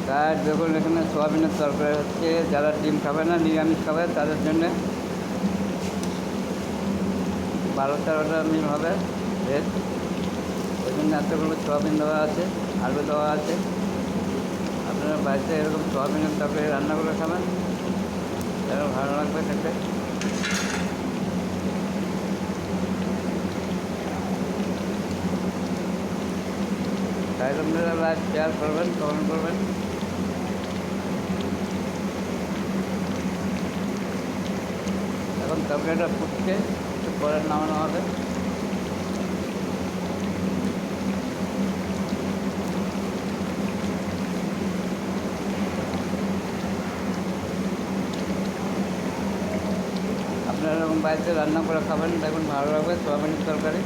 গাছ দেখুন এখানে সোয়াবিনের তরকারি হচ্ছে। যারা ডিম খাবে না, নিরামিষ খাবে, তাদের জন্যে 12-13টা মিল হবে ভেজ। ওই জন্য এতগুলো সোয়াবিন দেওয়া আছে, আলু দেওয়া আছে। আপনারা বাড়িতে এরকম সোয়াবিনের তরকারি রান্না করে খাবেন, যেন ভালো লাগবে খেতে। তাই আপনারা লাইক শেয়ার করবেন, কমেন্ট করবেন। এখন তরকারিটা ফুটছে, একটু পরে নামানো হবে। আপনারা এরকম বাড়িতে রান্না করে খাবেন, দেখুন ভালো লাগবে সোয়াবিনের তরকারি।